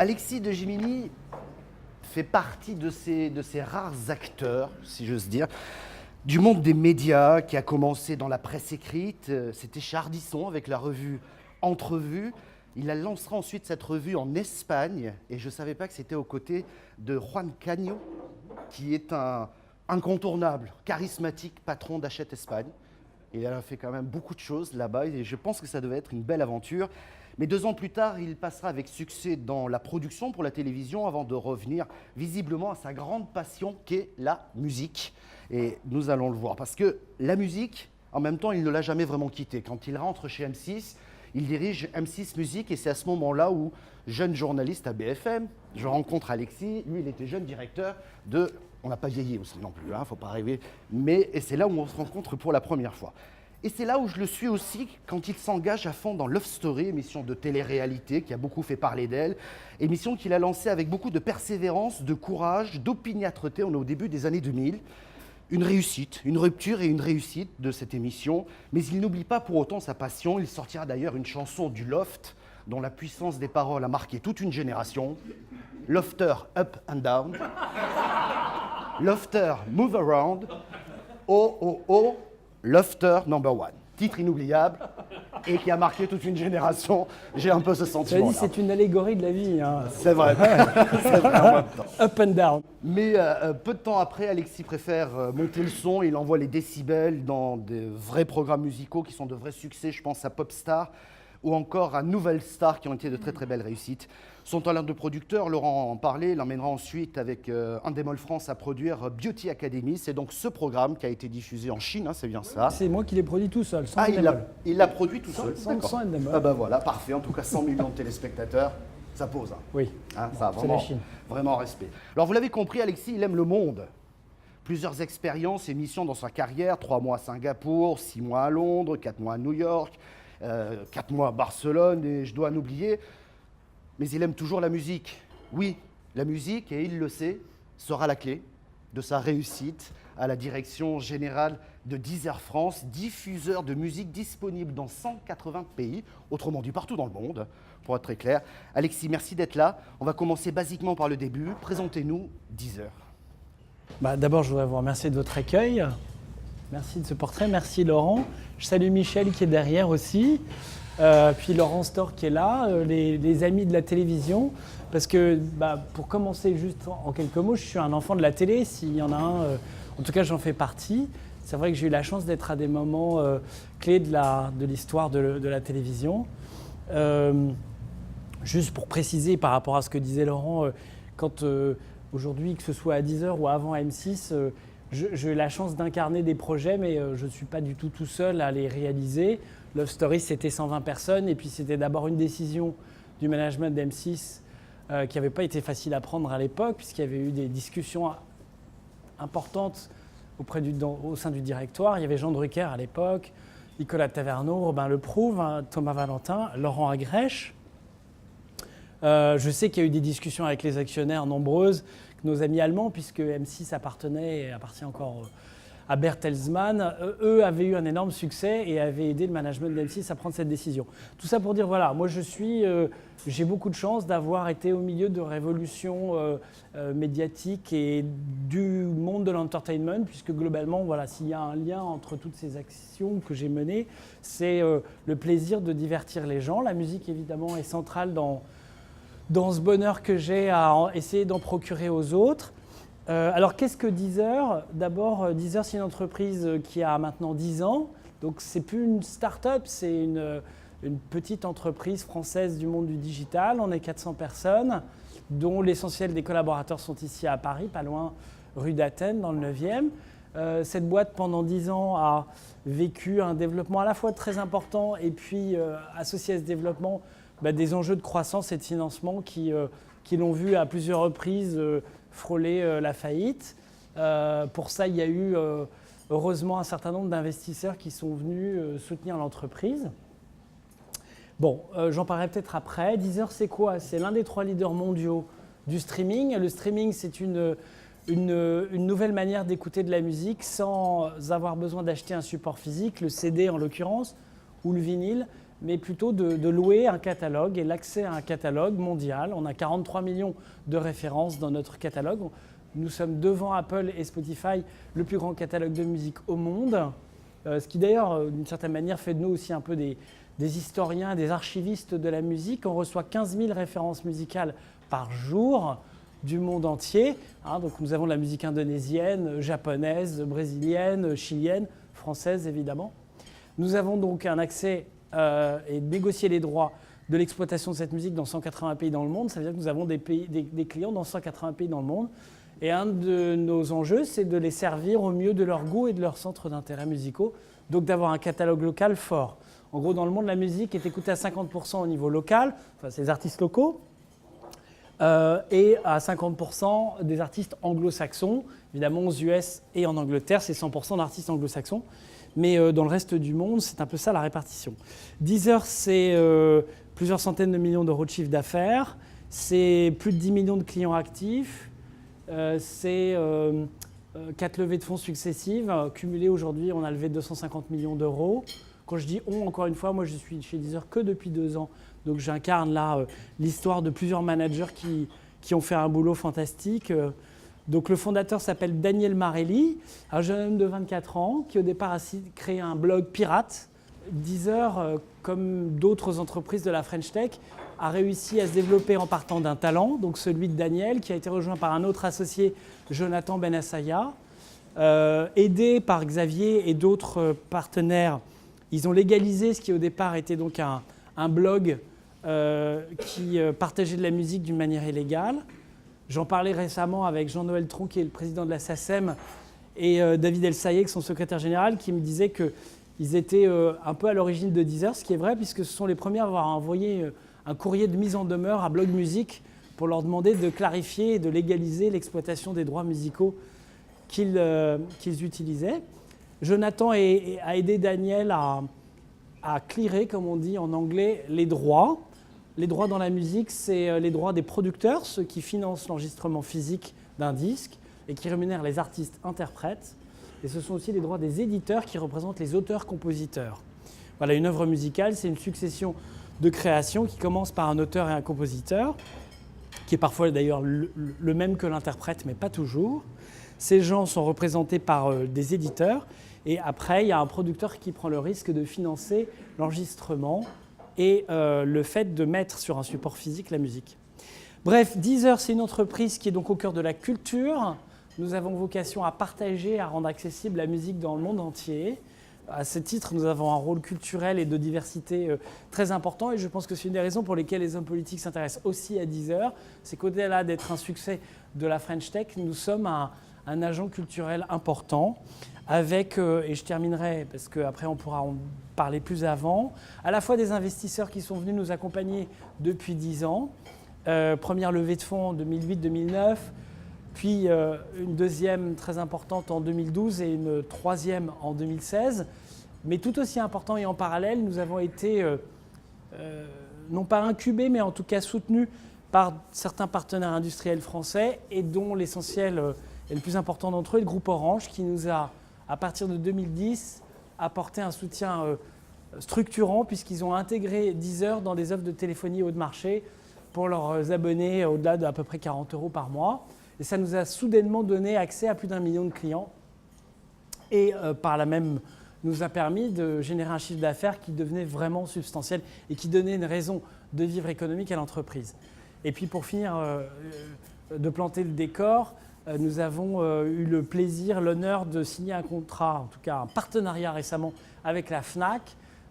Alexis de Gimini fait partie de ces rares acteurs, si j'ose dire, du monde des médias qui a commencé dans la presse écrite. C'était chez Ardisson avec la revue Entrevue. Il lancera ensuite cette revue en Espagne et je ne savais pas que c'était aux côtés de Juan Caño, qui est un incontournable, charismatique patron d'Hachette Espagne. Il a fait quand même beaucoup de choses là-bas et je pense que ça devait être une belle aventure. Mais 2 ans plus tard, il passera avec succès dans la production pour la télévision avant de revenir visiblement à sa grande passion qu'est la musique. Et nous allons le voir parce que la musique, en même temps, il ne l'a jamais vraiment quittée. Quand il rentre chez M6, il dirige M6 Musique et c'est à ce moment-là où, jeune journaliste à BFM, je rencontre Alexis. Lui, il était jeune directeur de... On n'a pas vieilli aussi non plus, hein, faut pas rêver. Et c'est là où on se rencontre pour la première fois. Et c'est là où je le suis aussi quand il s'engage à fond dans Love Story, émission de télé-réalité qui a beaucoup fait parler d'elle, émission qu'il a lancée avec beaucoup de persévérance, de courage, d'opiniâtreté. On est au début des années 2000. Une réussite, une rupture et une réussite de cette émission. Mais il n'oublie pas pour autant sa passion. Il sortira d'ailleurs une chanson du Loft dont la puissance des paroles a marqué toute une génération. Lofter Up and Down. Lofter Move Around. Oh, oh, oh. Lofter Number One, titre inoubliable et qui a marqué toute une génération. J'ai un peu ce sentiment-là. C'est une allégorie de la vie. Hein. C'est vrai. C'est vrai en même temps. Up and down. Mais peu de temps après, Alexis préfère monter le son. Il envoie les décibels dans des vrais programmes musicaux qui sont de vrais succès. Je pense à Popstar ou encore à Nouvelle Star qui ont été de très très belles réussites. Son talent de producteur, Laurent en parlait, l'emmènera ensuite avec Endemol France à produire Beauty Academy. C'est donc ce programme qui a été diffusé en Chine, hein, c'est bien ça. C'est moi qui l'ai produit tout seul, sans il l'a produit tout seul. Sans Endemol. Ah ben voilà, parfait. En tout cas, 100 millions de téléspectateurs, ça pose. Hein. Oui, hein, ça, c'est la Chine. Vraiment respect. Alors vous l'avez compris, Alexis, il aime le monde. Plusieurs expériences et missions dans sa carrière, 3 mois à Singapour, 6 mois à Londres, 4 mois à New York, 4 mois à Barcelone et je dois en oublier. Mais il aime toujours la musique. Oui, la musique, et il le sait, sera la clé de sa réussite à la direction générale de Deezer France, diffuseur de musique disponible dans 180 pays, autrement dit partout dans le monde, pour être très clair. Alexis, merci d'être là. On va commencer basiquement par le début. Présentez-nous Deezer. D'abord, je voudrais vous remercier de votre accueil. Merci de ce portrait. Merci Laurent. Je salue Michel qui est derrière aussi. Puis Laurent Storr qui est là, les amis de la télévision, parce que pour commencer juste en quelques mots, je suis un enfant de la télé, s'il y en a un, en tout cas j'en fais partie. C'est vrai que j'ai eu la chance d'être à des moments clés de l'histoire de la télévision. Juste pour préciser par rapport à ce que disait Laurent, quand aujourd'hui, que ce soit à Deezer ou avant à M6, j'ai eu la chance d'incarner des projets, mais je ne suis pas du tout seul à les réaliser. Love Story, c'était 120 personnes et puis c'était d'abord une décision du management d'M6 qui n'avait pas été facile à prendre à l'époque puisqu'il y avait eu des discussions importantes au sein du directoire. Il y avait Jean Drucker à l'époque, Nicolas Taverneau, Robin Leprouve, Thomas Valentin, Laurent Agrèche. Je sais qu'il y a eu des discussions avec les actionnaires nombreuses, nos amis allemands, puisque M6 appartenait et appartient encore à Bertelsmann. Eux avaient eu un énorme succès et avaient aidé le management de M6 à prendre cette décision. Tout ça pour dire, voilà, moi j'ai beaucoup de chance d'avoir été au milieu de révolutions médiatiques et du monde de l'entertainment, puisque globalement, voilà, s'il y a un lien entre toutes ces actions que j'ai menées, c'est le plaisir de divertir les gens. La musique, évidemment, est centrale dans ce bonheur que j'ai à essayer d'en procurer aux autres. Alors, qu'est-ce que Deezer ? D'abord, Deezer, c'est une entreprise qui a maintenant 10 ans. Donc, c'est plus une start-up, c'est une petite entreprise française du monde du digital. On est 400 personnes, dont l'essentiel des collaborateurs sont ici à Paris, pas loin rue d'Athènes, dans le 9e. Cette boîte, pendant 10 ans, a vécu un développement à la fois très important et puis associé à ce développement, des enjeux de croissance et de financement qui l'ont vu à plusieurs reprises frôler la faillite. Pour ça, il y a eu heureusement un certain nombre d'investisseurs qui sont venus soutenir l'entreprise. Bon, j'en parlerai peut-être après. Deezer, c'est quoi ? C'est l'un des 3 leaders mondiaux du streaming. Le streaming, c'est une nouvelle manière d'écouter de la musique sans avoir besoin d'acheter un support physique, le CD en l'occurrence, ou le vinyle. mais plutôt de louer un catalogue et l'accès à un catalogue mondial. On a 43 millions de références dans notre catalogue. Nous sommes devant Apple et Spotify, le plus grand catalogue de musique au monde. Ce qui d'ailleurs, d'une certaine manière, fait de nous aussi un peu des historiens, des archivistes de la musique. On reçoit 15 000 références musicales par jour du monde entier. Donc nous avons de la musique indonésienne, japonaise, brésilienne, chilienne, française évidemment. Nous avons donc un accès et négocier les droits de l'exploitation de cette musique dans 180 pays dans le monde. Ça veut dire que nous avons des clients dans 180 pays dans le monde. Et un de nos enjeux, c'est de les servir au mieux de leur goût et de leurs centres d'intérêt musicaux, donc d'avoir un catalogue local fort. En gros, dans le monde, la musique est écoutée à 50% au niveau local, enfin, c'est les artistes locaux, et à 50% des artistes anglo-saxons. Évidemment, aux US et en Angleterre, c'est 100% d'artistes anglo-saxons. Mais dans le reste du monde, c'est un peu ça la répartition. Deezer, c'est plusieurs centaines de millions d'euros de chiffre d'affaires, c'est plus de 10 millions de clients actifs, c'est 4 levées de fonds successives. Cumulées aujourd'hui, on a levé 250 millions d'euros. Quand je dis on, encore une fois, moi je suis chez Deezer que depuis 2 ans. Donc j'incarne là l'histoire de plusieurs managers qui ont fait un boulot fantastique. Donc le fondateur s'appelle Daniel Marelli, un jeune homme de 24 ans qui au départ a créé un blog pirate. Deezer, comme d'autres entreprises de la French Tech, a réussi à se développer en partant d'un talent, donc celui de Daniel, qui a été rejoint par un autre associé, Jonathan Benassaya. Aidé par Xavier et d'autres partenaires, ils ont légalisé ce qui au départ était donc un blog qui partageait de la musique d'une manière illégale. J'en parlais récemment avec Jean-Noël Tron, qui est le président de la SACEM, et David El-Sayed, son secrétaire général, qui me disait qu'ils étaient un peu à l'origine de Deezer, ce qui est vrai, puisque ce sont les premiers à avoir envoyé un courrier de mise en demeure à Blog Music pour leur demander de clarifier et de légaliser l'exploitation des droits musicaux qu'ils utilisaient. Jonathan a aidé Daniel à clearer, comme on dit en anglais, les droits. Les droits dans la musique, c'est les droits des producteurs, ceux qui financent l'enregistrement physique d'un disque et qui rémunèrent les artistes-interprètes. Et ce sont aussi les droits des éditeurs qui représentent les auteurs-compositeurs. Voilà, une œuvre musicale, c'est une succession de créations qui commence par un auteur et un compositeur, qui est parfois d'ailleurs le même que l'interprète, mais pas toujours. Ces gens sont représentés par des éditeurs. Et après, il y a un producteur qui prend le risque de financer l'enregistrement et le fait de mettre sur un support physique la musique. Bref, Deezer, c'est une entreprise qui est donc au cœur de la culture. Nous avons vocation à partager, à rendre accessible la musique dans le monde entier. À ce titre, nous avons un rôle culturel et de diversité très important. Et je pense que c'est une des raisons pour lesquelles les hommes politiques s'intéressent aussi à Deezer. C'est qu'au-delà d'être un succès de la French Tech, nous sommes un agent culturel important. Avec, et je terminerai parce qu'après on pourra en parler plus avant, à la fois des investisseurs qui sont venus nous accompagner depuis 10 ans, première levée de fonds en 2008-2009, puis une deuxième très importante en 2012 et une troisième en 2016. Mais tout aussi important et en parallèle, nous avons été non pas incubés, mais en tout cas soutenus par certains partenaires industriels français et dont l'essentiel et le plus important d'entre eux est le groupe Orange qui nous a, à partir de 2010, apporté un soutien structurant puisqu'ils ont intégré Deezer dans des offres de téléphonie haut de marché pour leurs abonnés au-delà d'à peu près 40 € par mois. Et ça nous a soudainement donné accès à plus d'1 million de clients et par là même nous a permis de générer un chiffre d'affaires qui devenait vraiment substantiel et qui donnait une raison de vivre économique à l'entreprise. Et puis pour finir de planter le décor, nous avons eu le plaisir, l'honneur de signer un contrat, en tout cas un partenariat récemment avec la Fnac,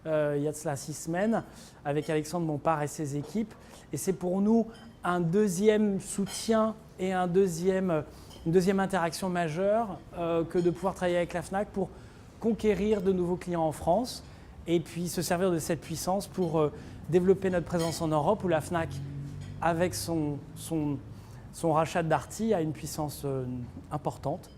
il y a de cela 6 semaines, avec Alexandre Bompard et ses équipes. Et c'est pour nous un deuxième soutien et une deuxième interaction majeure que de pouvoir travailler avec la Fnac pour conquérir de nouveaux clients en France et puis se servir de cette puissance pour développer notre présence en Europe où la Fnac, avec son rachat de Darty, a une puissance importante.